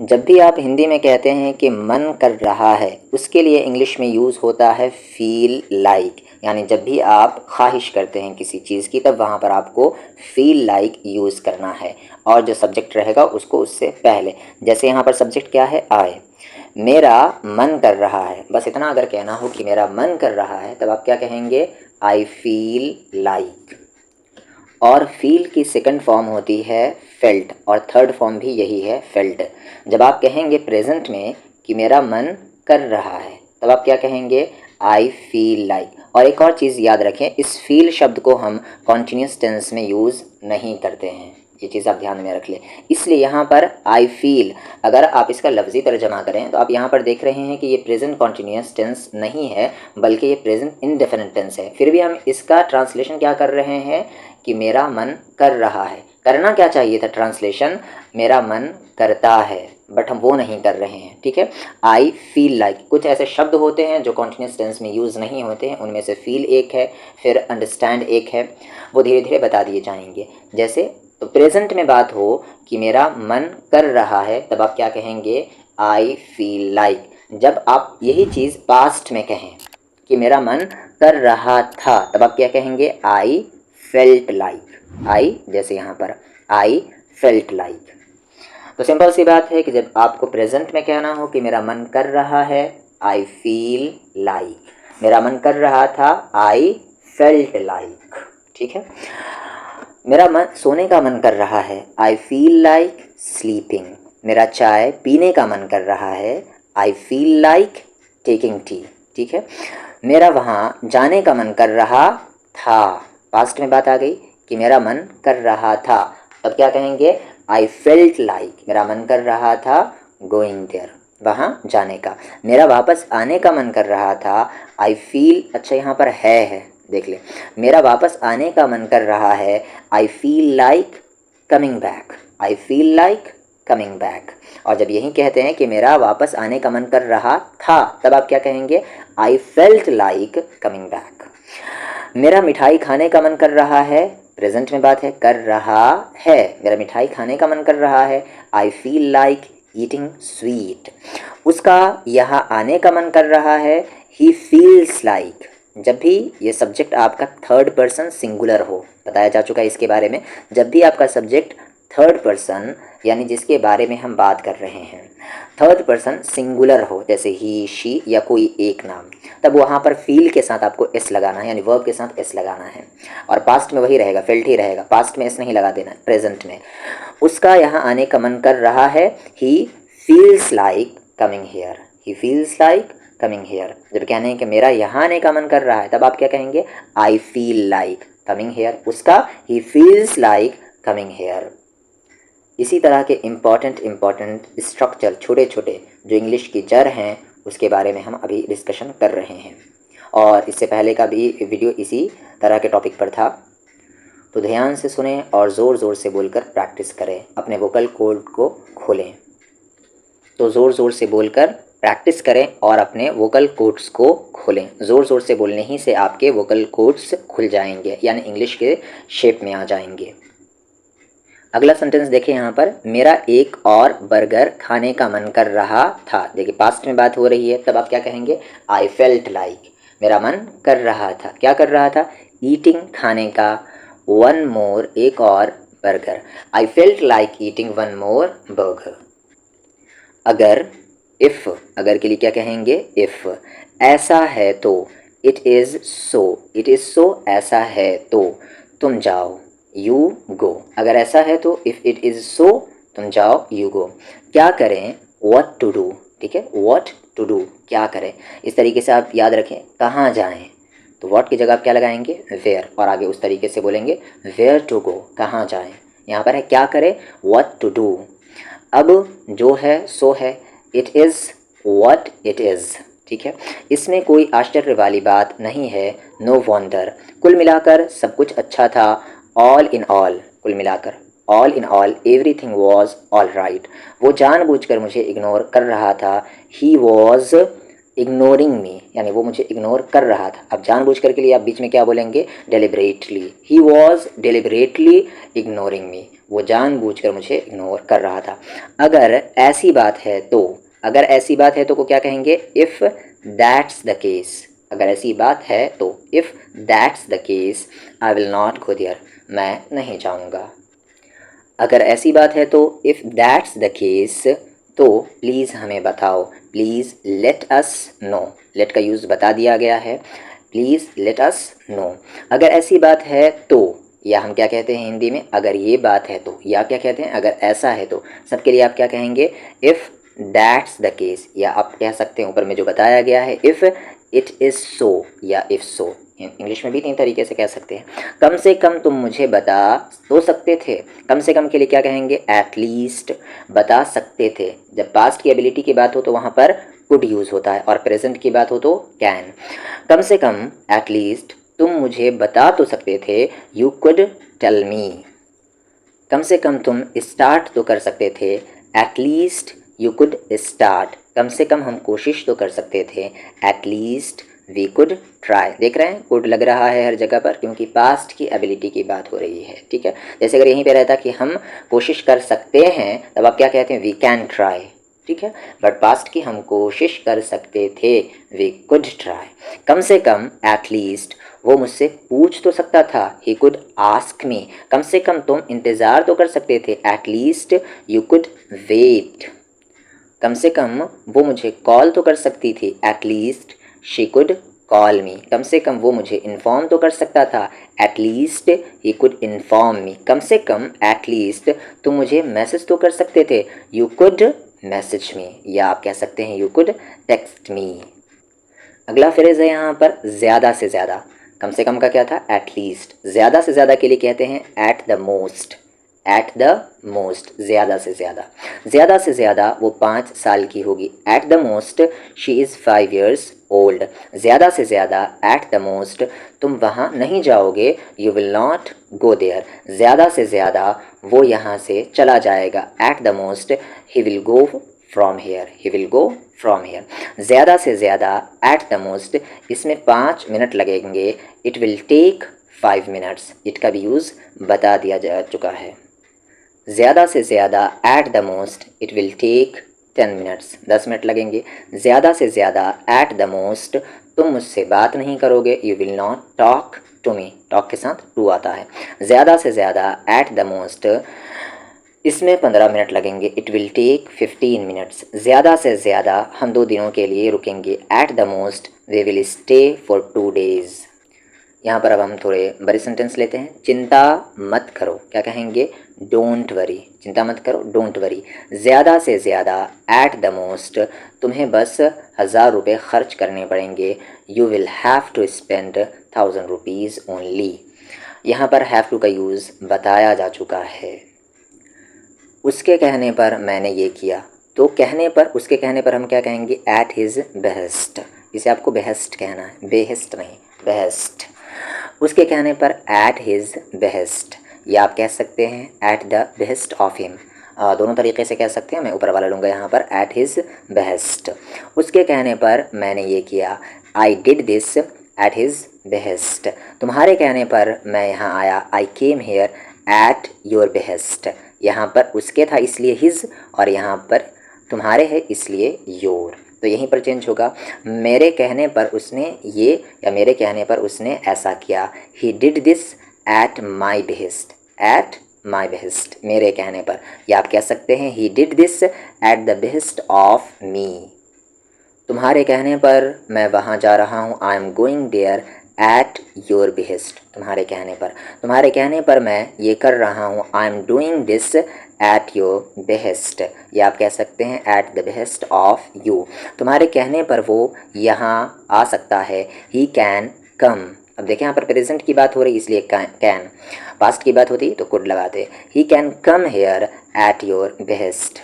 जब भी आप हिंदी में कहते हैं कि मन कर रहा है, उसके लिए इंग्लिश में यूज़ होता है फील लाइक। यानी जब भी आप ख्वाहिश करते हैं किसी चीज़ की, तब वहाँ पर आपको फील लाइक यूज़ करना है, और जो सब्जेक्ट रहेगा उसको उससे पहले। जैसे यहाँ पर सब्जेक्ट क्या है? आए। मेरा मन कर रहा है, बस इतना अगर कहना हो कि मेरा मन कर रहा है, तब आप क्या कहेंगे? I feel like. और फील की सेकंड फॉर्म होती है फेल्ट, और थर्ड फॉर्म भी यही है, फेल्ट। जब आप कहेंगे प्रेजेंट में कि मेरा मन कर रहा है, तब आप क्या कहेंगे? I feel like. और एक और चीज़ याद रखें, इस फील शब्द को हम कॉन्टिन्यूस टेंस में यूज़ नहीं करते हैं, ये चीज़ आप ध्यान में रख लें। इसलिए यहाँ पर आई फील, अगर आप इसका लफ्ज़ी तर्जमा करें तो आप यहाँ पर देख रहे हैं कि ये प्रेजेंट कॉन्टिन्यूस टेंस नहीं है, बल्कि ये प्रेजेंट इंडेफिनिट टेंस है। फिर भी हम इसका ट्रांसलेशन क्या कर रहे हैं कि मेरा मन कर रहा है। करना क्या चाहिए था ट्रांसलेशन? मेरा मन करता है, बट हम वो नहीं कर रहे हैं। ठीक है, आई फील लाइक। कुछ ऐसे शब्द होते हैं जो कॉन्टिन्यूस टेंस में यूज़ नहीं होते हैं, उनमें से फील एक है, फिर अंडरस्टैंड एक है, वो धीरे धीरे बता दिए जाएंगे। जैसे तो प्रेजेंट में बात हो कि मेरा मन कर रहा है, तब आप क्या कहेंगे? I feel like. जब आप यही चीज़ पास्ट में कहें कि मेरा मन कर रहा था, तब आप क्या कहेंगे? आई फेल्ट लाइक। आई जैसे यहाँ पर आई फेल्ट लाइक। तो सिंपल सी बात है कि जब आपको प्रेजेंट में कहना हो कि मेरा मन कर रहा है, आई फील लाइक। मेरा मन कर रहा था, आई फेल्ट लाइक। ठीक है। मेरा मन सोने का मन कर रहा है, आई फील लाइक स्लीपिंग। मेरा चाय पीने का मन कर रहा है, आई फील लाइक टेकिंग टी। ठीक है। मेरा वहाँ जाने का मन कर रहा था, पास्ट में बात आ गई कि मेरा मन कर रहा था, तब क्या कहेंगे? आई फेल्ट लाइक। मेरा मन कर रहा था गोइंग देयर, वहाँ जाने का। मेरा वापस आने का मन कर रहा था, आई फील, अच्छा यहाँ पर है देख ले। मेरा वापस आने का मन कर रहा है, आई फील लाइक कमिंग बैक। आई फील लाइक कमिंग बैक। और जब यही कहते हैं कि मेरा वापस आने का मन कर रहा था, तब आप क्या कहेंगे? आई फेल्ट लाइक कमिंग बैक। मेरा मिठाई खाने का मन कर रहा है, प्रेजेंट में बात है, कर रहा है। मेरा मिठाई खाने का मन कर रहा है, आई फील लाइक ईटिंग स्वीट। उसका यहाँ आने का मन कर रहा है, ही फील्स लाइक। जब भी ये सब्जेक्ट आपका थर्ड पर्सन सिंगुलर हो, बताया जा चुका है इसके बारे में, जब भी आपका सब्जेक्ट थर्ड पर्सन यानी जिसके बारे में हम बात कर रहे हैं थर्ड पर्सन सिंगुलर हो, जैसे ही, शी या कोई एक नाम, तब वहाँ पर फील के साथ आपको एस लगाना है, यानी वर्ब के साथ एस लगाना है। और पास्ट में वही रहेगा, फेल्ट ही रहेगा, पास्ट में एस नहीं लगा देना है, प्रेजेंट में। उसका यहाँ आने का मन कर रहा है, ही फील्स लाइक कमिंग हेयर। ही फील्स लाइक कमिंग हेयर। जब कहने हैं कि मेरा यहाँ आने का मन कर रहा है, तब आप क्या कहेंगे? I feel like coming here. उसका ही फील्स लाइक कमिंग हेयर। इसी तरह के इम्पॉर्टेंट स्ट्रक्चर, छोटे छोटे जो इंग्लिश की जड़ हैं, उसके बारे में हम अभी डिस्कशन कर रहे हैं। और इससे पहले का भी वीडियो इसी तरह के टॉपिक पर था, तो ध्यान से सुने और ज़ोर ज़ोर से बोलकर प्रैक्टिस करें। अपने वोकल कोड को खोलें, तो ज़ोर ज़ोर से बोलकर प्रैक्टिस करें और अपने वोकल कोड्स को खोलें। ज़ोर ज़ोर से बोलने ही से आपके वोकल कोड्स खुल जाएंगे, यानी इंग्लिश के शेप में आ जाएंगे। अगला सेंटेंस देखिए यहाँ पर, मेरा एक और बर्गर खाने का मन कर रहा था। देखिए पास्ट में बात हो रही है, तब आप क्या कहेंगे? आई फेल्ट लाइक। मेरा मन कर रहा था, क्या कर रहा था? ईटिंग खाने का, वन मोर एक और बर्गर। आई felt like eating one more burger. अगर, इफ़, अगर के लिए क्या कहेंगे? इफ़। ऐसा है तो, it is so. It is so, ऐसा है तो, तुम जाओ, यू गो। अगर ऐसा है तो, इफ़ इट इज़ सो, तुम जाओ, यू गो। क्या करें? What to do. ठीक है, व्हाट टू डू, क्या करें। इस तरीके से आप याद रखें। कहाँ जाएं, तो व्हाट की जगह आप क्या लगाएंगे? वेयर। और आगे उस तरीके से बोलेंगे, वेयर टू गो, कहाँ जाएं। यहाँ पर है क्या करें? What to do. अब जो है सो है, it is what it is. ठीक है, इसमें कोई आश्चर्य वाली बात नहीं है, नो वंडर। कुल मिलाकर सब कुछ अच्छा था, ऑल इन ऑल, कुल मिलाकर all in all everything was all right. वो जानबूझकर मुझे इग्नोर कर रहा था, ही वॉज इग्नोरिंग मी, यानी वो मुझे इग्नोर कर रहा था। अब जानबूझकर के लिए आप बीच में क्या बोलेंगे? Deliberately. He was deliberately ignoring मी, वो जानबूझकर मुझे इग्नोर कर रहा था। अगर ऐसी बात है तो को क्या कहेंगे? If that's the case. अगर ऐसी बात है तो if that's the case I will not go there, मैं नहीं जाऊँगा। अगर ऐसी बात है तो इफ़ दैट्स द केस तो प्लीज़ हमें बताओ, please let us know. Let का यूज़ बता दिया गया है, प्लीज़ लेट अस नो। अगर ऐसी बात है तो, या हम क्या कहते हैं हिंदी में, अगर ये बात है तो, या क्या कहते हैं अगर ऐसा है तो। सबके लिए आप क्या कहेंगे? इफ़ दैट्स द केस, या आप कह सकते हैं ऊपर में जो बताया गया है इफ़ इट इज़ सो, या इफ़ सो। इंग्लिश में भी 3 तरीके से कह सकते हैं। कम से कम तुम मुझे बता तो सकते थे। कम से कम के लिए क्या कहेंगे? At least. बता सकते थे, जब पास्ट की एबिलिटी की बात हो तो वहाँ पर कुड यूज़ होता है, और प्रेजेंट की बात हो तो कैन। कम से कम एट लीस्ट तुम मुझे बता तो सकते थे, यू कुड टेल मी। कम से कम तुम स्टार्ट तो कर सकते थे, at least you could start. कम से कम हम कोशिश तो कर सकते थे, at least we could try. देख रहे हैं कुड लग रहा है हर जगह पर, क्योंकि पास्ट की एबिलिटी की बात हो रही है। ठीक है, जैसे अगर यहीं पे रहता कि हम कोशिश कर सकते हैं, तब आप क्या कहते हैं? We can try. ठीक है, बट पास्ट की हम कोशिश कर सकते थे, वी कुड ट्राई। कम से कम एट लीस्ट वो मुझसे पूछ तो सकता था, ही कुड आस्क मी। कम से कम तुम इंतज़ार तो कर सकते थे, at least you could wait. कम से कम वो मुझे कॉल तो कर सकती थी, at least she could call me. कम से कम वो मुझे इन्फॉर्म तो कर सकता था, at least he could inform me. कम से कम एट लीस्ट तुम मुझे मैसेज तो कर सकते थे, यू कुड मैसेज मी, या आप कह सकते हैं यू कुड टेक्स्ट मी। अगला फ्रेज है यहाँ पर ज़्यादा से ज़्यादा। कम से कम का क्या था? At least. ज़्यादा से ज़्यादा के लिए कहते हैं at the most. Eight the most, ज़्यादा से ज़्यादा। ज़्यादा से ज़्यादा वो 5 साल की होगी, eight the most she is 5 years old. ज़्यादा से ज़्यादा एट द मोस्ट तुम वहाँ नहीं जाओगे, you will not go there. ज़्यादा से ज़्यादा वो यहाँ से चला जाएगा, at the most he will go from here, he will go from here. ज़्यादा से ज़्यादा एट द मोस्ट, इसमें 5 मिनट लगेंगे, it will take 5 minutes। It का भी यूज़ बता दिया जा चुका है। ज़्यादा से ज़्यादा at the most it will take 10 minutes, 10 minute लगेंगे। ज़्यादा से ज़्यादा एट द मोस्ट तुम मुझसे बात नहीं करोगे, you will not talk to me. Talk के साथ टू आता है। ज़्यादा से ज़्यादा एट द मोस्ट, इसमें 15 मिनट लगेंगे, इट विल टेक 15 minutes। ज़्यादा से ज़्यादा हम 2 दिनों के लिए रुकेंगे, eight the most way will stay for 2 days। यहाँ पर अब हम थोड़े बड़े सेंटेंस लेते हैं। चिंता मत करो, क्या कहेंगे? Don't worry. चिंता मत करो, डोंट वरी। ज़्यादा से ज़्यादा एट द मोस्ट तुम्हें बस 1000 रुपये खर्च करने पड़ेंगे, you will have to spend 1000 rupees only. यहाँ पर हैव टू का यूज़ बताया जा चुका है। उसके कहने पर मैंने ये किया, तो कहने पर, उसके कहने पर हम क्या कहेंगे? At his behest. इसे आपको बेहेस्ट कहना है, बेहेस्ट नहीं, बेहेस्ट। उसके कहने पर एट हिज बेहेस्ट, या आप कह सकते हैं at the behest of him. दोनों तरीके से कह सकते हैं, मैं ऊपर वाला लूँगा यहाँ पर, एट हिज बेहेस्ट। उसके कहने पर मैंने ये किया, I did this at his behest. तुम्हारे कहने पर मैं यहाँ आया, I came here at your behest. यहाँ पर उसके था इसलिए हिज, और यहाँ पर तुम्हारे है इसलिए योर, तो यहीं पर चेंज होगा। मेरे कहने पर उसने ये, या मेरे कहने पर उसने ऐसा किया, he did this at my behest. At my behest, मेरे कहने पर, या आप कह सकते हैं he did this at the behest of me. तुम्हारे कहने पर मैं वहाँ जा रहा हूँ, I am going there at your behest. तुम्हारे कहने पर मैं ये कर रहा हूँ, I am doing this at your behest, या आप कह सकते हैं at the behest of you. तुम्हारे कहने पर वो यहाँ आ सकता है, ही कैन कम। अब देखें यहाँ पर प्रेजेंट की बात हो रही, इसलिए कैन। पास्ट की बात होती तो कुड लगाते, he can come here at your behest.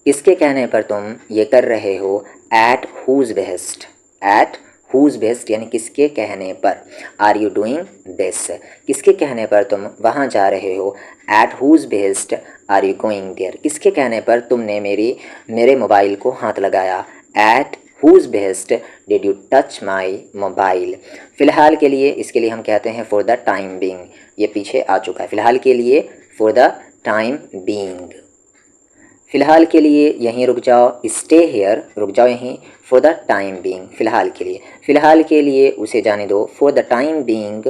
इसके कहने पर तुम ये कर रहे हो, at whose behest. At whose best यानी किसके कहने पर। आर यू डूइंग दिस, किसके कहने पर तुम वहाँ जा रहे हो, at whose best are you going there. किसके कहने पर तुमने मेरे मोबाइल को हाथ लगाया, at whose best did you touch my mobile. फ़िलहाल के लिए, इसके लिए हम कहते हैं फॉर द टाइम बिंग, ये पीछे आ चुका है। फ़िलहाल के लिए फॉर द टाइम बीइंग। फ़िलहाल के लिए यहीं रुक जाओ, स्टे हेयर, रुक जाओ यहीं, फॉर द टाइम बीइंग, फ़िलहाल के लिए, फ़िलहाल के लिए उसे जाने दो, for the time being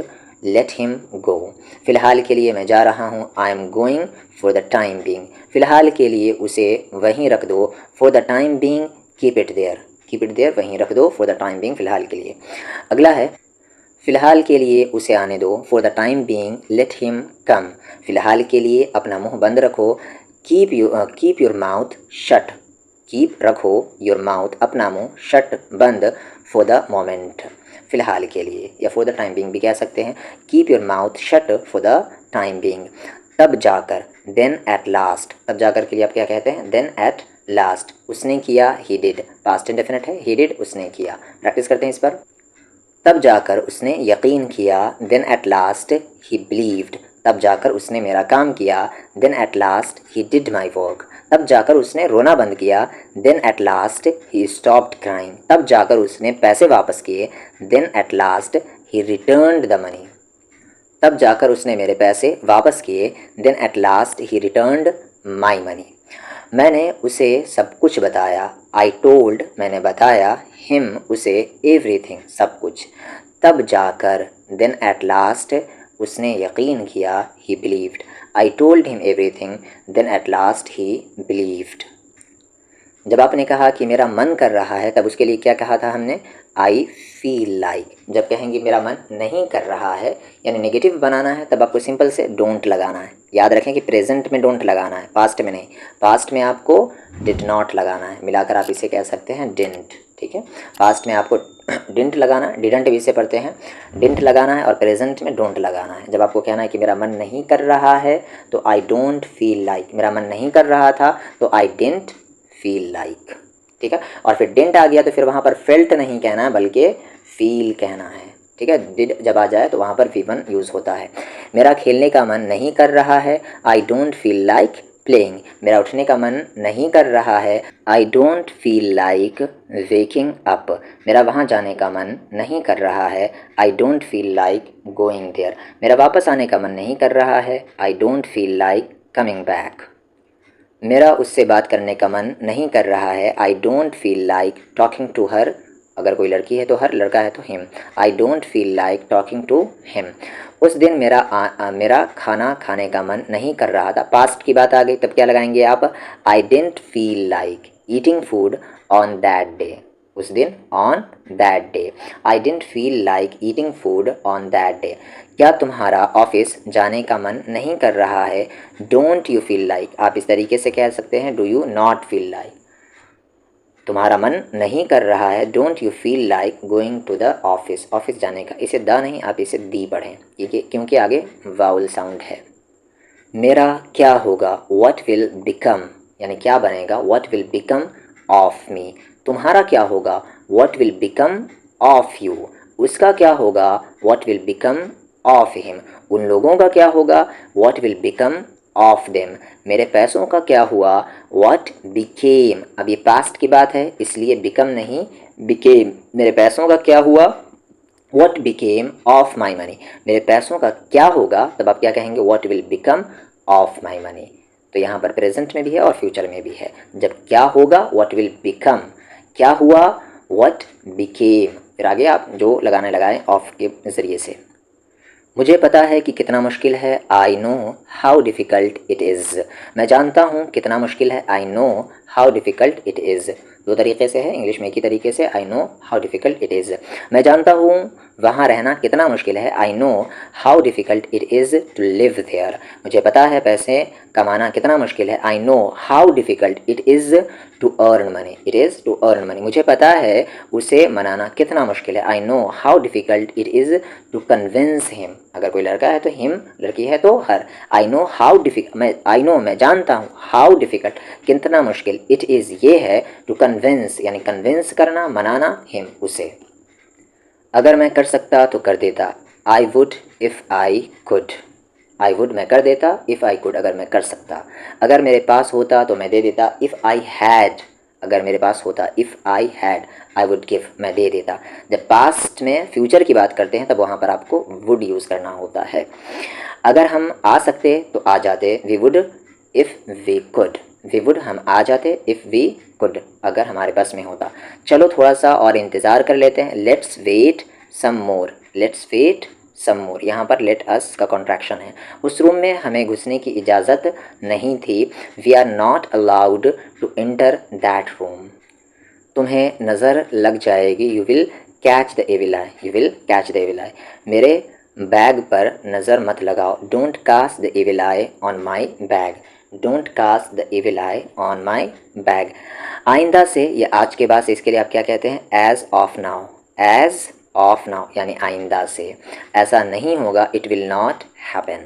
let him go, फ़िलहाल के लिए मैं जा रहा हूँ, I am going for the time being, फ़िलहाल के लिए उसे वहीं रख दो, for the time being keep it there, keep it there, वहीं रख दो फॉर द टाइम बीइंग, फ़िलहाल के लिए। अगला है फ़िलहाल के लिए उसे आने दो, for the time being let him come, फ़िलहाल के लिए अपना मुंह बंद रखो, keep your mouth shut, keep रखो योर माउथ अपना मुंह, शट बंद, फॉर द मोमेंट, फ़िलहाल के लिए, या फॉर द टाइम बीइंग भी कह सकते हैं, keep your mouth shut for the time being. तब जाकर, देन एट लास्ट, तब जाकर के लिए आप क्या कहते हैं, देन एट लास्ट, उसने किया, ही डिड, पास्ट इंडेफिनिट है, ही डिड, उसने किया। प्रैक्टिस करते हैं इस पर। तब जाकर उसने यकीन किया, then at last he believed, तब जाकर उसने मेरा काम किया, then at last he did my work, तब जाकर उसने रोना बंद किया, then at last he stopped crying, तब जाकर उसने पैसे वापस किए, then at last he returned the money, तब जाकर उसने मेरे पैसे वापस किए, then at last he returned my money. मैंने उसे सब कुछ बताया, आई टोल्ड, मैंने बताया, हिम, उसे, एवरीथिंग, सब कुछ, तब जाकर, देन एट लास्ट, उसने यकीन किया, he believed, I told him everything, then at last he believed. जब आपने कहा कि मेरा मन कर रहा है, तब उसके लिए क्या कहा था हमने, आई फील लाइक। जब कहेंगे मेरा मन नहीं कर रहा है, यानी नेगेटिव बनाना है, तब आपको सिंपल से डोंट लगाना है। याद रखें कि प्रेजेंट में डोंट लगाना है, पास्ट में नहीं, पास्ट में आपको डिड नॉट लगाना है, मिलाकर आप इसे कह सकते हैं डिडंट, ठीक है। पास्ट में आपको डिडंट लगाना है, डिडंट भी इसे पढ़ते हैं, डिडंट लगाना है, और प्रेजेंट में डोंट लगाना है। जब आपको कहना है कि मेरा मन नहीं कर रहा है, तो आई डोंट फील लाइक, मेरा मन नहीं कर रहा था तो आई डिडंट फील लाइक, ठीक है। और फिर डिडंट आ गया तो फिर वहाँ पर फेल्ट नहीं कहना है, बल्कि फील कहना है, ठीक है। डिड जब आ जाए तो वहाँ पर V1 यूज़ होता है। मेरा खेलने का मन नहीं कर रहा है, I don't feel like playing, मेरा उठने का मन नहीं कर रहा है, I don't feel like waking up, मेरा वहाँ जाने का मन नहीं कर रहा है, I don't feel like going there, मेरा वापस आने का मन नहीं कर रहा है, I don't feel like coming back, मेरा उससे बात करने का मन नहीं कर रहा है, I don't feel like talking to her, अगर कोई लड़की है तो हर, लड़का है तो him, I don't feel like talking to him. उस दिन मेरा खाना खाने का मन नहीं कर रहा था, पास्ट की बात आ गई, तब क्या लगाएंगे आप, I didn't feel like eating food on that day, उस दिन, on that day, I didn't feel like eating food on that day. क्या तुम्हारा ऑफिस जाने का मन नहीं कर रहा है, डोंट यू फील लाइक, आप इस तरीके से कह सकते हैं, do you not feel like, तुम्हारा मन नहीं कर रहा है, don't you feel like going to the office, office जाने का, इसे द नहीं, आप इसे दी पढ़ें, क्योंकि आगे वाउल साउंड है। मेरा क्या होगा, व्हाट विल बिकम, यानी क्या बनेगा, what will become of me, तुम्हारा क्या होगा, what will become of you, उसका क्या होगा, what will become of him, उन लोगों का क्या होगा, what will become of them, मेरे पैसों का क्या हुआ, व्हाट बिकेम, अब ये पास्ट की बात है इसलिए बिकम नहीं, बिकेम, मेरे पैसों का क्या हुआ, what became of my money, मेरे पैसों का क्या होगा, तब आप क्या कहेंगे, what will become of my money. तो यहाँ पर प्रेजेंट में भी है और फ्यूचर में भी है। जब क्या होगा, व्हाट विल बिकम, क्या हुआ, व्हाट बिकेम, फिर आगे आप जो लगाने लगाएं ऑफ के ज़रिए से। मुझे पता है कि कितना मुश्किल है, I know how difficult it is, मैं जानता हूँ कितना मुश्किल है, I know how difficult it is, दो तरीके से है, इंग्लिश में एक ही तरीके से, I know how difficult it is, मैं जानता हूँ वहाँ रहना कितना मुश्किल है, I know how difficult it is to live there, मुझे पता है पैसे कमाना कितना मुश्किल है, I know how difficult it is to earn money, it is to earn money, मुझे पता है उसे मनाना कितना मुश्किल है, I know how difficult it is to convince him, अगर कोई लड़का है तो हिम, लड़की है तो her, I know how difficult, I know मैं जानता हूँ, हाउ डिफ़िकल्ट कितना मुश्किल, इट इज़ ये है, टू कन्विंस यानी कन्विंस करना, मनाना, हिम उसे। अगर मैं कर सकता तो कर देता, I would if I could, I would मैं कर देता, इफ़ आई कुड अगर मैं कर सकता, अगर मेरे पास होता तो मैं दे देता, इफ़ आई हैड अगर मेरे पास होता, if I had I would give मैं दे देता। जब पास्ट में फ्यूचर की बात करते हैं तब वहाँ पर आपको वुड यूज़ करना होता है। अगर हम आ सकते तो आ जाते, we would if we could, we would हम आ जाते, इफ़ वी कुड अगर हमारे बस में होता। चलो थोड़ा सा और इंतज़ार कर लेते हैं। Let's wait some more, let's wait some more, यहाँ पर लेट अस का कॉन्ट्रैक्शन है। उस रूम में हमें घुसने की इजाज़त नहीं थी। We are not allowed to enter that room, तुम्हें नज़र लग जाएगी, you will catch the evil eye, you will catch the evil eye, मेरे बैग पर नज़र मत लगाओ। Don't cast the evil eye on my bag, don't cast the evil eye on my bag. आइंदा से या आज के बाद से इसके लिए आप क्या कहते हैं? As of now, as of now यानी आइंदा से, ऐसा नहीं होगा, इट विल नॉट हैपन।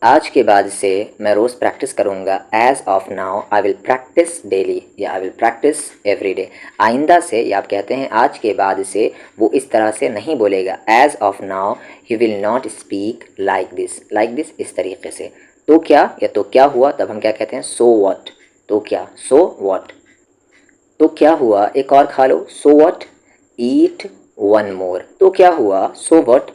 आज के बाद से मैं रोज़ प्रैक्टिस करूँगा। As of now I will practice daily या I will practice every day. आइंदा से या आप कहते हैं आज के बाद से वो इस तरह से नहीं बोलेगा। As of now he will not speak like this इस तरीके से। तो क्या या तो क्या हुआ, तब हम क्या कहते हैं? सो व्हाट, तो क्या, सो व्हाट, तो क्या हुआ, एक और खा लो, so what, eat one more, तो क्या हुआ, सो व्हाट,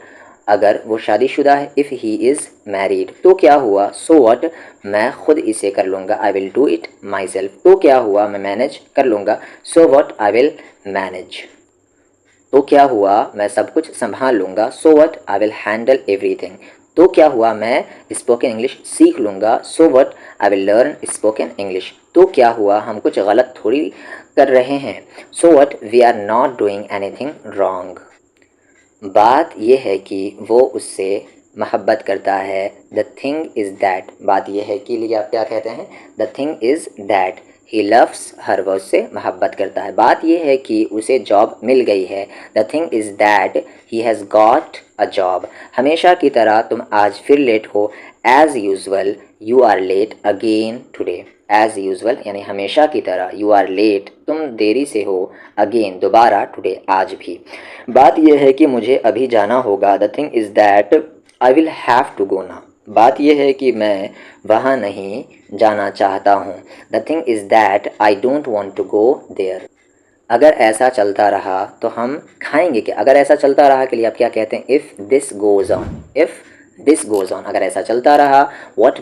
अगर वो शादीशुदा है, इफ़ ही इज़ मैरिड, तो क्या हुआ, सो व्हाट, मैं खुद इसे कर लूँगा, I will do it my self, तो क्या हुआ, मैं मैनेज कर लूँगा, so what I will manage, तो क्या हुआ, मैं सब कुछ संभाल लूँगा, so what I will handle everything, तो क्या हुआ, मैं स्पोकन इंग्लिश सीख लूँगा, so what I will learn spoken English, तो क्या हुआ, हम कुछ गलत थोड़ी कर रहे हैं, so what we are not doing anything wrong. बात यह है कि वो उससे मोहब्बत करता है। द थिंग इज़ दैट, बात यह है कि लिए आप क्या कहते हैं? The thing is that he loves her, वो उससे मोहब्बत करता है। बात यह है कि उसे जॉब मिल गई है। The thing is that he has got a job. हमेशा की तरह तुम आज फिर लेट हो। As usual you are late again today, as usual यानी हमेशा की तरह, यू आर लेट तुम देरी से हो, अगेन दोबारा, टुडे आज भी। बात यह है कि मुझे अभी जाना होगा। The thing is that I will have to go now, बात यह है कि मैं वहाँ नहीं जाना चाहता हूँ। The thing is that I don't want to go there. अगर ऐसा चलता रहा तो हम खाएंगे क्या? अगर ऐसा चलता रहा के लिए आप क्या कहते हैं? If this goes on, if this goes on, अगर ऐसा चलता रहा, व्हाट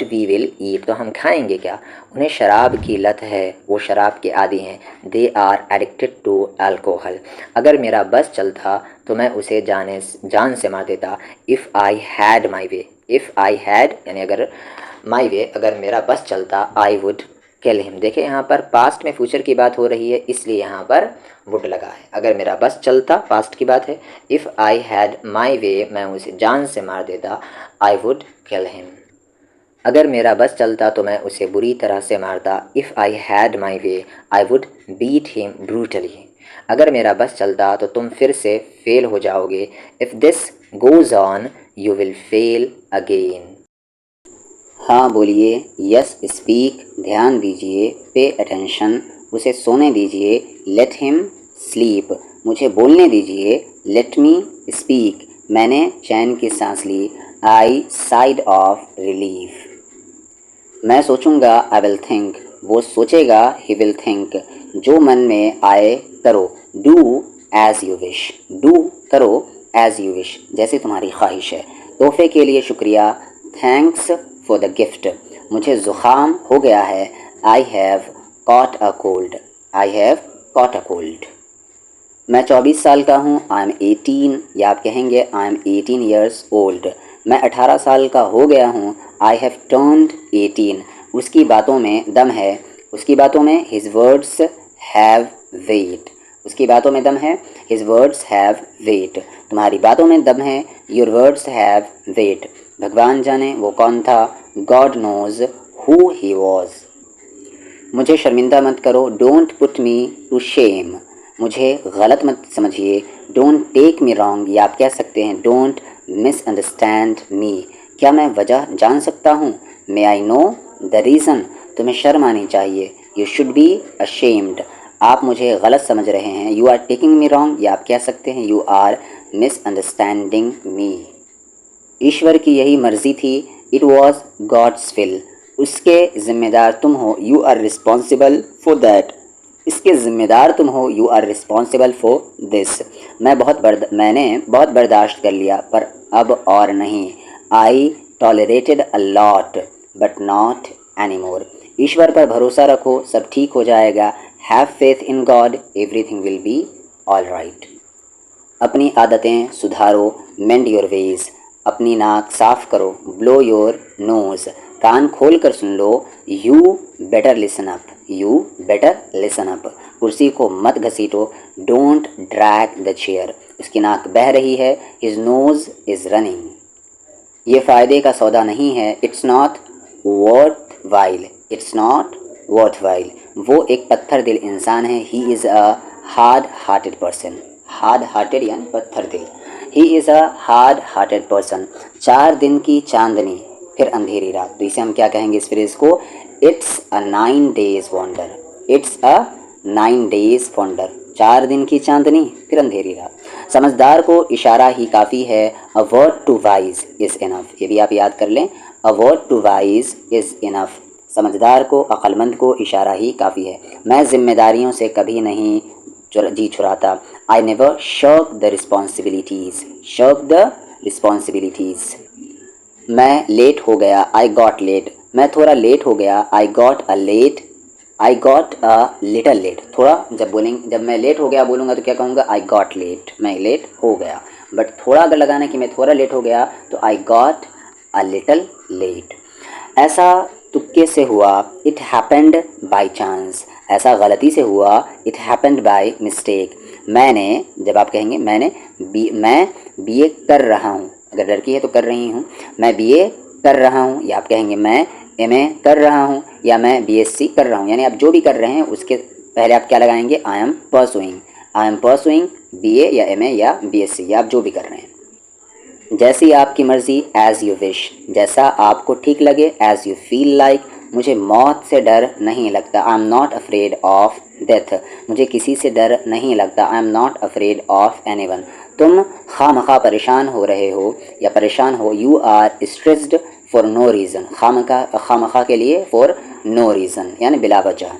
वी विल ईट, तो हम खाएंगे क्या? उन्हें शराब की लत है, वो शराब के आदी हैं। They are addicted to alcohol. अगर मेरा बस चलता तो मैं उसे जान से मार देता। If I had my way, if I had यानी अगर माई वे, अगर मेरा बस चलता, आई वुड किल हिम। देखिए यहाँ पर पास्ट में फ्यूचर की बात हो रही है, इसलिए यहाँ पर वुड लगा है। अगर मेरा बस चलता, पास्ट की बात है। इफ़ आई हैड माई वे, मैं उसे जान से मार देता, आई वुड किल हिम। अगर मेरा बस चलता तो मैं उसे बुरी तरह से मारता। If I had my way I would beat him brutally. अगर मेरा बस चलता तो तुम फिर से फेल हो जाओगे। If this goes on you will fail again. हाँ बोलिए, यस स्पीक, ध्यान दीजिए, पे अटेंशन, उसे सोने दीजिए, लेट हिम स्लीप, मुझे बोलने दीजिए, लेट मी स्पीक, मैंने चैन की सांस ली, आई साइड ऑफ रिलीफ। मैं सोचूंगा, आई विल थिंक, वो सोचेगा, ही विल थिंक, जो मन में आए करो, do as you wish, do करो एज़ यू विश, जैसे तुम्हारी ख्वाहिश है। तोहफे के लिए शुक्रिया, थैंक्स फॉर द गिफ्ट, मुझे ज़ुकाम हो गया है, I have caught a cold, I have caught a cold. मैं 24 साल का हूँ, आई एम 18, या आप कहेंगे आई एम 18 ईयर्स ओल्ड। मैं 18 साल का हो गया हूँ, आई हैव टर्न्ड 18। उसकी बातों में दम है, उसकी बातों में, हिज वर्ड्स हैव वेट, उसकी बातों में दम है, हिज वर्ड्स हैव वेट, तुम्हारी बातों में दम है, योर वर्ड्स हैव वेट। भगवान जाने वो कौन था, God knows who he was. मुझे शर्मिंदा मत करो, don't put me to shame, मुझे गलत मत समझिए, डोंट टेक मी रॉन्ग, या आप कह सकते हैं डोंट मिसअंडरस्टैंड मी। क्या मैं वजह जान सकता हूँ? मे आई नो द रीज़न, तुम्हें शर्म आनी चाहिए, यू शुड बी अशेम्ड, आप मुझे गलत समझ रहे हैं, you are taking me wrong, या आप कह सकते हैं यू आर मिसअंडरस्टैंडिंग मी। ईश्वर की यही मर्ज़ी थी, इट वॉज गॉड्स विल, उसके ज़िम्मेदार तुम हो, you are responsible for that, इसके ज़िम्मेदार तुम हो, you are responsible for this. मैंने बहुत बर्दाश्त कर लिया, पर अब और नहीं, I tolerated a lot but not any more. ईश्वर पर भरोसा रखो, सब ठीक हो जाएगा। Have faith in God, everything will be all right. अपनी आदतें सुधारो, मेंड योर वेज। अपनी नाक साफ करो, ब्लो योर नोज। कान खोल कर सुन लो, you better listen up, you better listen up. कुर्सी को मत घसीटो, डोंट ड्रैग द चेयर। उसकी नाक बह रही है, हिज नोज इज रनिंग। ये फ़ायदे का सौदा नहीं है, it's not worth while, it's not worth while. वो एक पत्थर दिल इंसान है, he is a hard hearted person. Hard hearted यानी पत्थर दिल। He is a hard hearted person. 4 दिन की चांदनी फिर अंधेरी रात। तो इसे हम क्या कहेंगे इस फ्रेज़ को? It's a 9 days wonder, it's a 9 days wonder. 4 दिन की चांदनी फिर अंधेरी रात। समझदार को इशारा ही काफ़ी है, a word to wise is enough. ये भी आप याद कर लें, a word to wise is enough. समझदार को, अक्लमंद को इशारा ही काफ़ी है। मैं जिम्मेदारियों से कभी नहीं जी छुड़ाता। I never shirk the responsibilities, shirk the responsibilities. मैं लेट हो गया, आई गॉट लेट। मैं थोड़ा लेट हो गया, I got a late, I got a little late. थोड़ा जब मैं लेट हो गया बोलूँगा तो क्या कहूँगा? आई गॉट लेट, मैं लेट हो गया। बट थोड़ा अगर लगाना कि मैं थोड़ा लेट हो गया तो I got a little late. ऐसा तुक्के से हुआ, इट हैपेंड बाय चांस। ऐसा गलती से हुआ, इट हैपेंड बाय मिस्टेक। मैंने, जब आप कहेंगे मैं बीए कर रहा हूँ, अगर लड़की है तो कर रही हूँ, मैं बीए कर रहा हूँ, या आप कहेंगे मैं एमए कर रहा हूँ, या मैं बीएससी कर रहा हूँ। यानी आप जो भी कर रहे हैं उसके पहले आप क्या लगाएंगे? I am pursuing, I am pursuing BA या एमए या बीएससी, या आप जो भी कर रहे हैं। जैसी आपकी मर्ज़ी, एज़ यू विश, जैसा आपको ठीक लगे, एज़ यू फील लाइक। मुझे मौत से डर नहीं लगता, I am not afraid of death. मुझे किसी से डर नहीं लगता, I am not afraid of anyone. तुम खामखा परेशान हो रहे हो या परेशान हो, you are stressed for no reason. खामखा के लिए फॉर नो रीज़न यानी बिला वजह।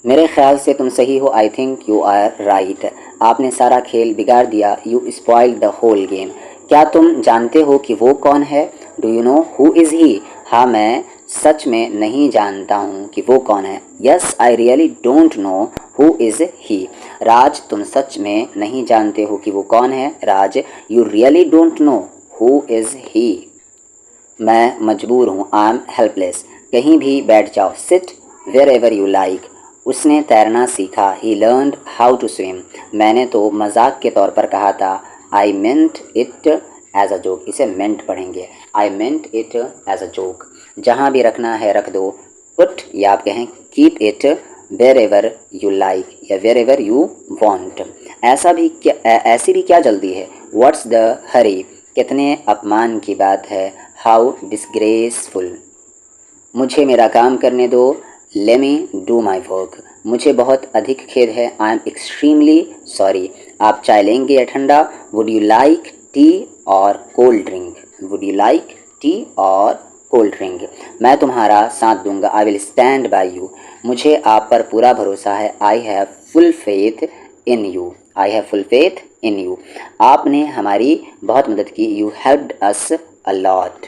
मेरे ख्याल से तुम सही हो, I think you are right. आपने सारा खेल बिगाड़ दिया, you spoiled the whole game. क्या तुम जानते हो कि वो कौन है? Do you know who is he? हाँ, मैं सच में नहीं जानता हूँ कि वो कौन है। Yes, I really don't know who is he. Raj, तुम सच में नहीं जानते हो कि वो कौन है। Raj, you really don't know who is he. मैं मजबूर हूँ, आई एम हेल्पलेस। कहीं भी बैठ जाओ, sit wherever you like. उसने तैरना सीखा, he learned how to swim. मैंने तो मजाक के तौर पर कहा था, I meant it as a joke. इसे मेंट पढ़ेंगे, I meant it as a joke. जहाँ भी रखना है रख दो, पुट या आप कहें keep it wherever you like या वेयर एवर यू वॉन्ट। ऐसी भी क्या जल्दी है, व्हाट्स द हरी। कितने अपमान की बात है, हाउ डिसग्रेसफुल। मुझे मेरा काम करने दो, let me do my work. मुझे बहुत अधिक खेद है, आई एम एक्सट्रीमली सॉरी। आप चाय लेंगे या ठंडा? वुड यू लाइक टी और cold drink? Would you like T और कोल्ड ड्रिंक। मैं तुम्हारा साथ दूंगा, I will stand by you. मुझे आप पर पूरा भरोसा है, I have full faith in you, I have full faith in you. आपने हमारी बहुत मदद की, you helped us a lot.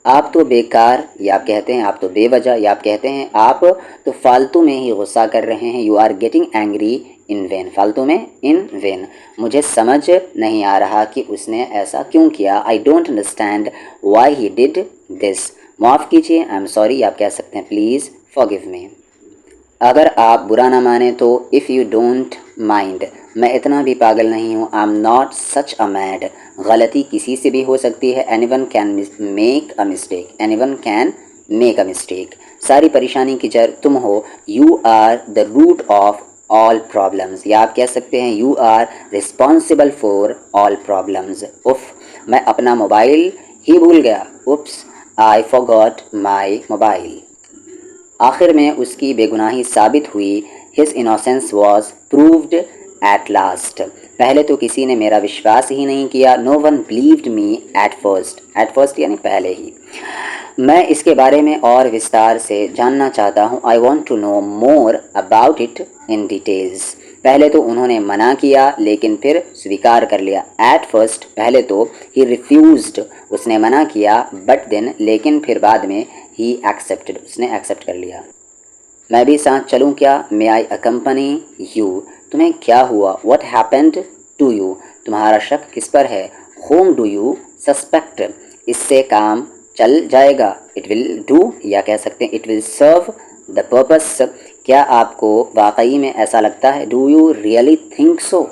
आप तो बेकार, या आप कहते हैं आप तो बेवजह, या आप कहते हैं आप तो फालतू में ही गुस्सा कर रहे हैं, you are getting angry in vain. फालतू में इन वेन। मुझे समझ नहीं आ रहा कि उसने ऐसा क्यों किया, I don't understand why he did this. माफ़ कीजिए, आई एम सॉरी, आप कह सकते हैं प्लीज़ फॉरगिव मी। अगर आप बुरा ना माने तो, इफ़ यू डोंट माइंड। मैं इतना भी पागल नहीं हूँ, I am not such a mad. गलती किसी से भी हो सकती है, anyone can make a mistake, anyone can make a mistake. सारी परेशानी की जड़ तुम हो, you are the root of all problems, या आप कह सकते हैं you are responsible for all problems. उफ, मैं अपना मोबाइल ही भूल गया, उप्स, आई फॉरगॉट माई मोबाइल। आखिर में उसकी बेगुनाही साबित हुई, his innocence was proved at last. पहले तो किसी ने मेरा विश्वास ही नहीं किया, no one believed me at first. At first यानी पहले ही। मैं इसके बारे में और विस्तार से जानना चाहता हूँ, I want to know more about it in details. पहले तो उन्होंने मना किया लेकिन फिर स्वीकार कर लिया। एट फर्स्ट पहले तो ही रिफ्यूज्ड उसने मना किया, बट देन लेकिन फिर बाद में ही एक्सेप्टेड उसने एक्सेप्ट कर लिया। मैं भी साथ चलूँ क्या? मे आई अकम्पनी यू तुम्हें क्या हुआ? व्हाट हैपेंड टू यू तुम्हारा शक किस पर है? होम डू यू सस्पेक्ट इससे काम चल जाएगा। इट विल डू या कह सकते हैं it will serve the purpose क्या आपको वाकई में ऐसा लगता है? Do you really think so?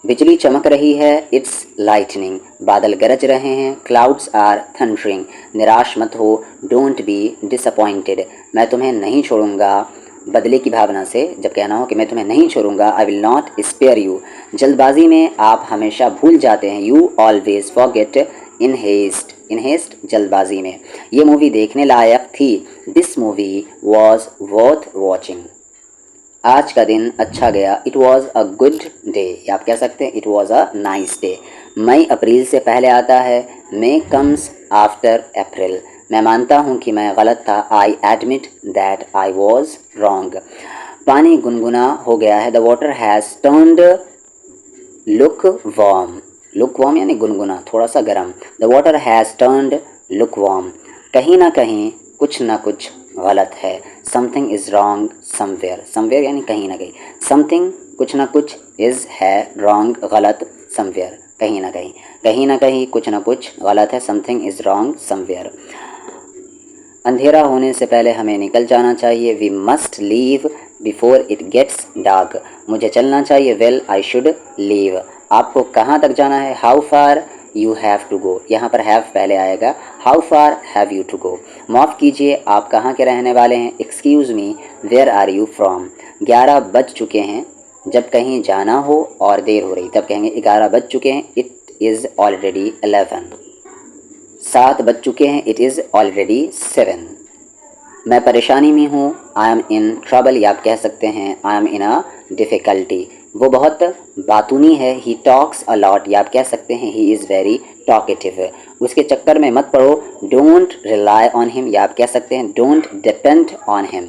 बिजली चमक रही है, इट्स लाइटनिंग बादल गरज रहे हैं, क्लाउड्स आर थंडरिंग निराश मत हो, डोंट बी डिसअपॉइंटेड मैं तुम्हें नहीं छोड़ूंगा। बदले की भावना से जब कहना हो कि मैं तुम्हें नहीं छोड़ूंगा, I will not spare you जल्दबाजी में आप हमेशा भूल जाते हैं, you always forget in haste जल्दबाजी में। ये मूवी देखने लायक थी, this movie was worth watching आज का दिन अच्छा गया, it was a good day या आप कह सकते हैं it was a nice day. मई अप्रैल से पहले आता है, मे कम्स आफ्टर अप्रैल मैं मानता हूँ कि मैं गलत था, I admit that I was wrong. पानी गुनगुना हो गया है, the water has turned look warm यानी गुनगुना थोड़ा सा गर्म, the water has turned look warm कहीं ना कहीं कुछ ना कुछ गलत है, समथिंग इज़ रॉन्ग समवेयर यानी कहीं ना कहीं, समथिंग कुछ ना कुछ इज़ है, रॉन्ग गलत, समवेयर कहीं ना कहीं कुछ ना कुछ गलत है, समथिंग इज़ रॉन्ग समवेयर। अंधेरा होने से पहले हमें निकल जाना चाहिए, we must leave before it gets dark मुझे चलना चाहिए, वेल आई शुड लीव आपको कहाँ तक जाना है, how far you have to go यहाँ पर हैव पहले आएगा, how far have you to go. माफ़ कीजिए आप कहाँ के रहने वाले हैं, excuse me where are you from 11 बज चुके हैं जब कहीं जाना हो और देर हो रही तब कहेंगे 11 बज चुके हैं, इट इज़ ऑलरेडी 11 7 बज चुके हैं, इट इज़ ऑलरेडी 7 मैं परेशानी में हूँ, आई एम इन ट्रबल या आप कह सकते हैं आई एम इन अ डिफ़िकल्टी वो बहुत बातूनी है, ही टॉक्स अ लॉट या आप कह सकते हैं ही इज़ वेरी टॉकेटिव उसके चक्कर में मत पड़ो, डोंट रिलाई ऑन हिम या आप कह सकते हैं डोंट डिपेंड ऑन हिम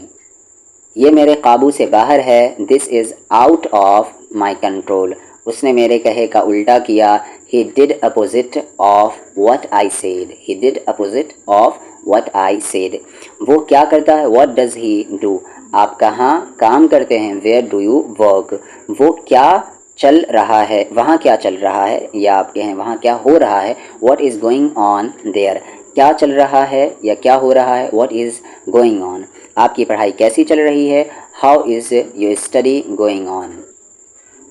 ये मेरे काबू से बाहर है, this is out of my control उसने मेरे कहे का उल्टा किया, he did opposite of what I said he did opposite of what I said वो क्या करता है, what does he do आप कहाँ काम करते हैं, where do you work वो क्या चल रहा है, वहाँ क्या चल रहा है या आप कहें वहाँ क्या हो रहा है, what is going on there क्या चल रहा है या क्या हो रहा है, what is going on आपकी पढ़ाई कैसी चल रही है, how is your study going on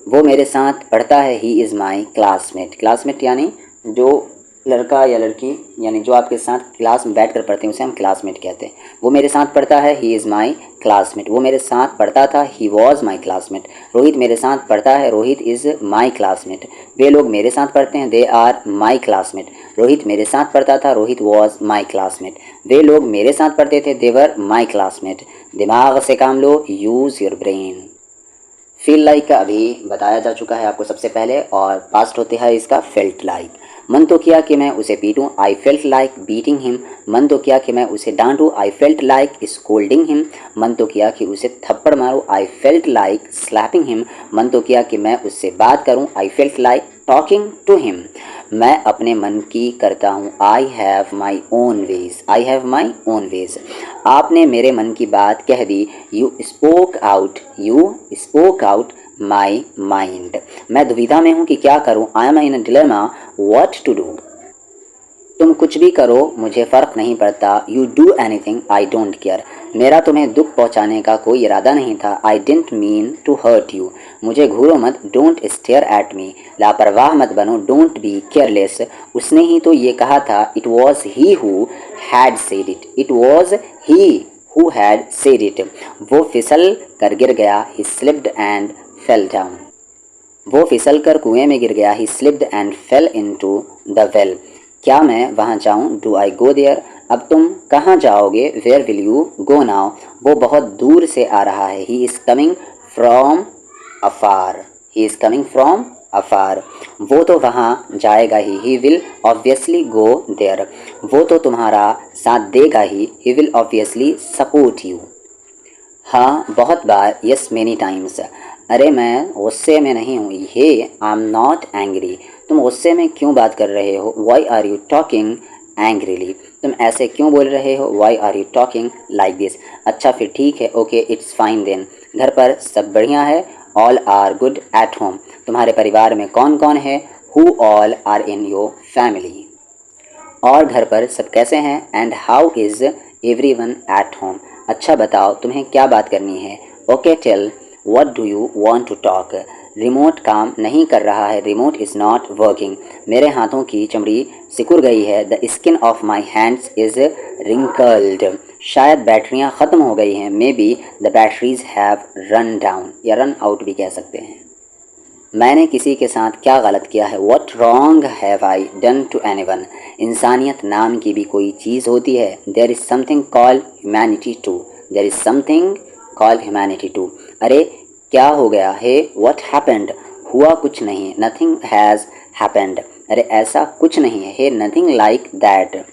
वो मेरे साथ पढ़ता है, ही इज़ माई क्लासमेट यानी जो लड़का या लड़की यानी जो आपके साथ क्लास में बैठ कर पढ़ते हैं उसे हम क्लासमेट कहते हैं। वो मेरे साथ पढ़ता है, ही इज़ माई क्लासमेट वो मेरे साथ पढ़ता था, he was my classmate Rohit मेरे साथ पढ़ता है, रोहित इज़ माई क्लासमेट वे लोग मेरे साथ पढ़ते हैं, they are my classmate Rohit मेरे साथ पढ़ता था, रोहित वॉज माई क्लासमेट वे लोग मेरे साथ पढ़ते थे, दे वर माई क्लासमेट दिमाग से काम लो, use your brain. Feel like का अभी बताया जा चुका है आपको सबसे पहले और पास्ट होते है इसका फेल्ट लाइक। मन तो किया कि मैं उसे पीटूं, I felt like beating him मन तो किया कि मैं उसे डांटूं, I felt like scolding him मन तो किया कि उसे थप्पड़ मारूं, I felt like slapping him मन तो किया कि मैं उससे बात करूं, I felt like talking to him मैं अपने मन की करता हूँ, I have my own ways आपने मेरे मन की बात कह दी, you spoke out my mind मैं दुविधा में हूँ कि क्या करूँ, I am in a dilemma what to do तुम कुछ भी करो मुझे फ़र्क नहीं पड़ता, you do anything I don't care मेरा तुम्हें दुख पहुंचाने का कोई इरादा नहीं था, I didn't mean to hurt you मुझे घूरो मत, डोंट स्टेयर एट मी लापरवाह मत बनो, डोंट बी केयरलेस उसने ही तो ये कहा था, it was he who had said it वो फिसल कर गिर गया, ही स्लिप्ड एंड फेल डाउन वो फिसल कर कुएं में गिर गया, ही slipped and fail into the well क्या मैं वहाँ जाऊँ, डू आई गो देयर अब तुम कहाँ जाओगे, where will you go now वो बहुत दूर से आ रहा है, he is coming from afar वो तो वहाँ जाएगा he will obviously go there वो तो तुम्हारा साथ देगा he will obviously support you हाँ बहुत बार, यस मेनी टाइम्स अरे मैं गुस्से में नहीं हूँ। Hey I am not angry, तुम गुस्से में क्यों बात कर रहे हो? Why are you talking angrily, तुम ऐसे क्यों बोल रहे हो? Why are you talking like this, अच्छा फिर ठीक है, ओके इट्स फाइन देन। घर पर सब बढ़िया है? All are good at home, तुम्हारे परिवार में कौन कौन है? Who all are in your family, और घर पर सब कैसे हैं? And how is everyone at home, अच्छा बताओ तुम्हें क्या बात करनी है? Okay tell what do you want to talk, remote काम नहीं कर रहा है, रिमोट इज़ नॉट वर्किंग, मेरे हाथों की चमड़ी सिकुड़ गई है, the skin of my hands is wrinkled, शायद बैटरियाँ ख़त्म हो गई हैं, may be the batteries have run down, या रन आउट भी कह सकते हैं। मैंने किसी के साथ क्या गलत किया है? What wrong have I done to anyone, इंसानियत नाम की भी कोई चीज़ होती है। There is something called humanity too, there is something called humanity too, अरे क्या हो गया है? व्हाट हैपेंड, हुआ कुछ नहीं, नथिंग हैज़ हैपेंड, अरे ऐसा कुछ नहीं है, हे नथिंग लाइक दैट,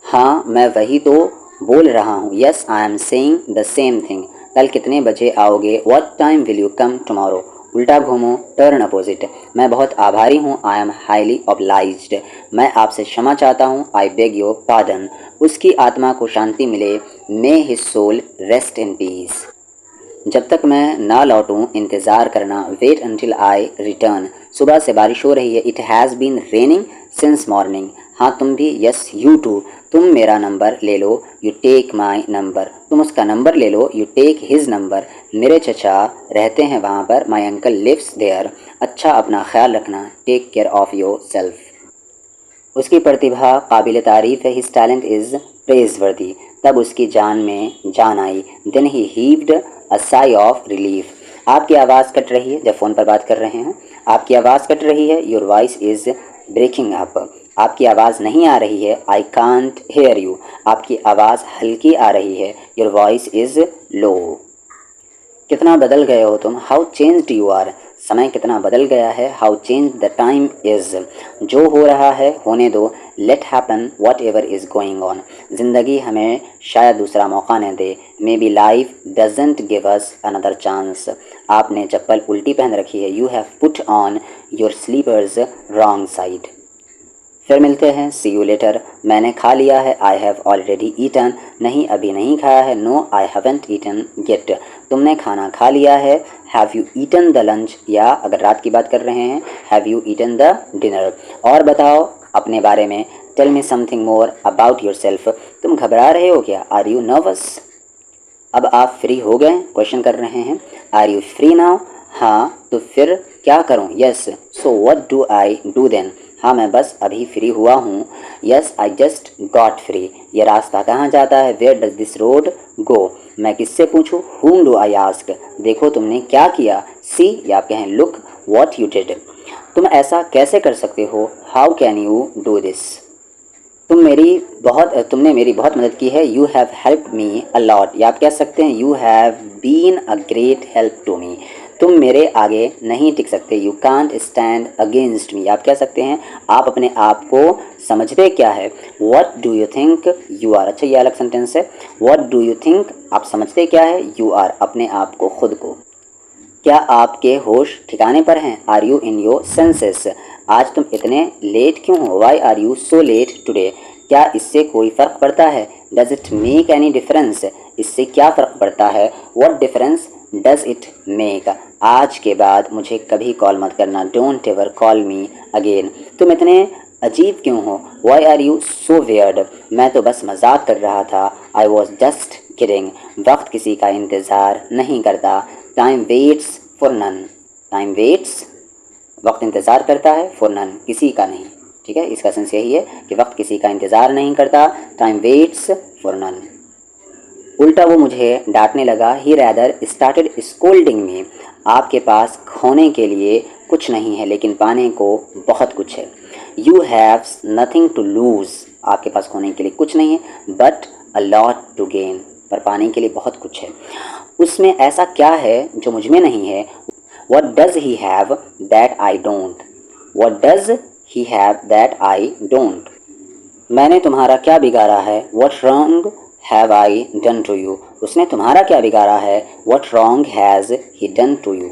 हाँ मैं वही तो बोल रहा हूँ, yes I am saying the same thing, कल कितने बजे आओगे? What time will you come tomorrow, उल्टा घूमो, टर्न अपोजिट, मैं बहुत आभारी हूँ, आई एम हाईली ऑब्लाइज्ड, मैं आपसे क्षमा चाहता हूँ, आई बेग योर पार्डन, उसकी आत्मा को शांति मिले, may his soul rest in peace, जब तक मैं ना लौटूं इंतज़ार करना, वेट अंटिल आई रिटर्न, सुबह से बारिश हो रही है, it has been raining since morning, हाँ तुम भी, यस यू टू, तुम मेरा नंबर ले लो, यू टेक माई नंबर, तुम उसका नंबर ले लो, यू टेक हिज नंबर, मेरे चचा रहते हैं वहाँ पर, माई अंकल लिव्स देयर, अच्छा अपना ख्याल रखना, take care of yourself, उसकी प्रतिभा काबिल तारीफ़ है, हिज टैलेंट इज़ प्रेज़वर्दी, तब उसकी जान में जान आई, then he heaved a sigh of relief, आपकी आवाज़ कट रही है, जब फ़ोन पर बात कर रहे हैं, आपकी आवाज़ कट रही है, your voice is breaking up, आपकी आवाज़ नहीं आ रही है, आई कांट हेयर यू, आपकी आवाज़ हल्की आ रही है, योर वॉइस इज़ लो, कितना बदल गए हो तुम, हाउ चेंज्ड यू आर, समय कितना बदल गया है, how change the time is, जो हो रहा है होने दो, let happen whatever is going on, ज़िंदगी हमें शायद दूसरा मौका न दे, maybe life doesn't give us another chance, आपने चप्पल उल्टी पहन रखी है, you have put on your slippers wrong side, फिर मिलते हैं, सी यू लेटर, मैंने खा लिया है, आई हैव ऑलरेडी ईटन, नहीं अभी नहीं खाया है, no I haven't eaten yet, तुमने खाना खा लिया है, have you eaten the lunch, या अगर रात की बात कर रहे हैं, have you eaten the dinner, और बताओ अपने बारे में, tell me something more about yourself, तुम घबरा रहे हो क्या? आर यू नर्वस, अब आप फ्री हो गए? क्वेश्चन कर रहे हैं, आर यू फ्री नाउ, हाँ तो फिर क्या करूँ? Yes, so what do I do then, हाँ मैं बस अभी फ्री हुआ हूँ, yes I just got free, यह रास्ता कहाँ जाता है? Where does this road go, मैं किससे पूछूँ? whom डू आई आस्क, देखो तुमने क्या किया, सी या आप कहें लुक व्हाट यू डिड, तुम ऐसा कैसे कर सकते हो? How can you do this, तुमने मेरी बहुत मदद की है, you have help me a lot, या आप कह सकते हैं you have been a great help to me, तुम मेरे आगे नहीं टिक सकते, you can't stand against me, आप कह सकते हैं आप अपने आप को समझते क्या है, what do you think you are, अच्छा ये अलग सेंटेंस है, व्हाट डू यू थिंक आप समझते क्या है, यू आर अपने आप को, खुद को, क्या आपके होश ठिकाने पर हैं? Are you in your senses, आज तुम इतने लेट क्यों हो? Why are you so late today, क्या इससे कोई फ़र्क पड़ता है? Does it make any difference, इससे क्या फ़र्क पड़ता है? What difference does it make, आज के बाद मुझे कभी कॉल मत करना, don't ever call me again, तुम इतने अजीब क्यों हो? Why are you so weird, मैं तो बस मजाक कर रहा था, आई वॉज जस्ट किडिंग, वक्त किसी का इंतज़ार नहीं करता, time waits for none, time waits वक्त इंतज़ार करता है, फॉर नन किसी का नहीं, ठीक है, इसका सेंस यही है कि वक्त किसी का इंतज़ार नहीं करता, टाइम वेट्स फॉर नन, उल्टा वो मुझे डांटने लगा, ही रैदर स्टार्टेड स्कोल्डिंग मी, आपके पास खोने के लिए कुछ नहीं है लेकिन पाने को बहुत कुछ है, you have nothing to lose, आपके पास खोने के लिए कुछ नहीं है, but a lot to gain, पर पाने के लिए बहुत कुछ है, उसमें ऐसा क्या है जो मुझ में नहीं है, what does he have that I don't, what does he have that I don't, मैंने तुम्हारा क्या बिगाड़ा है, what wrong have I done to you, उसने तुम्हारा क्या बिगाड़ा है, what wrong has he done to you,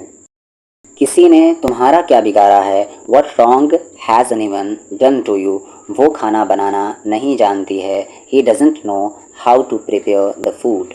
किसी ने तुम्हारा क्या बिगाड़ा है, what wrong has anyone done to you, वो खाना बनाना नहीं जानती है, he doesn't know how to prepare the food.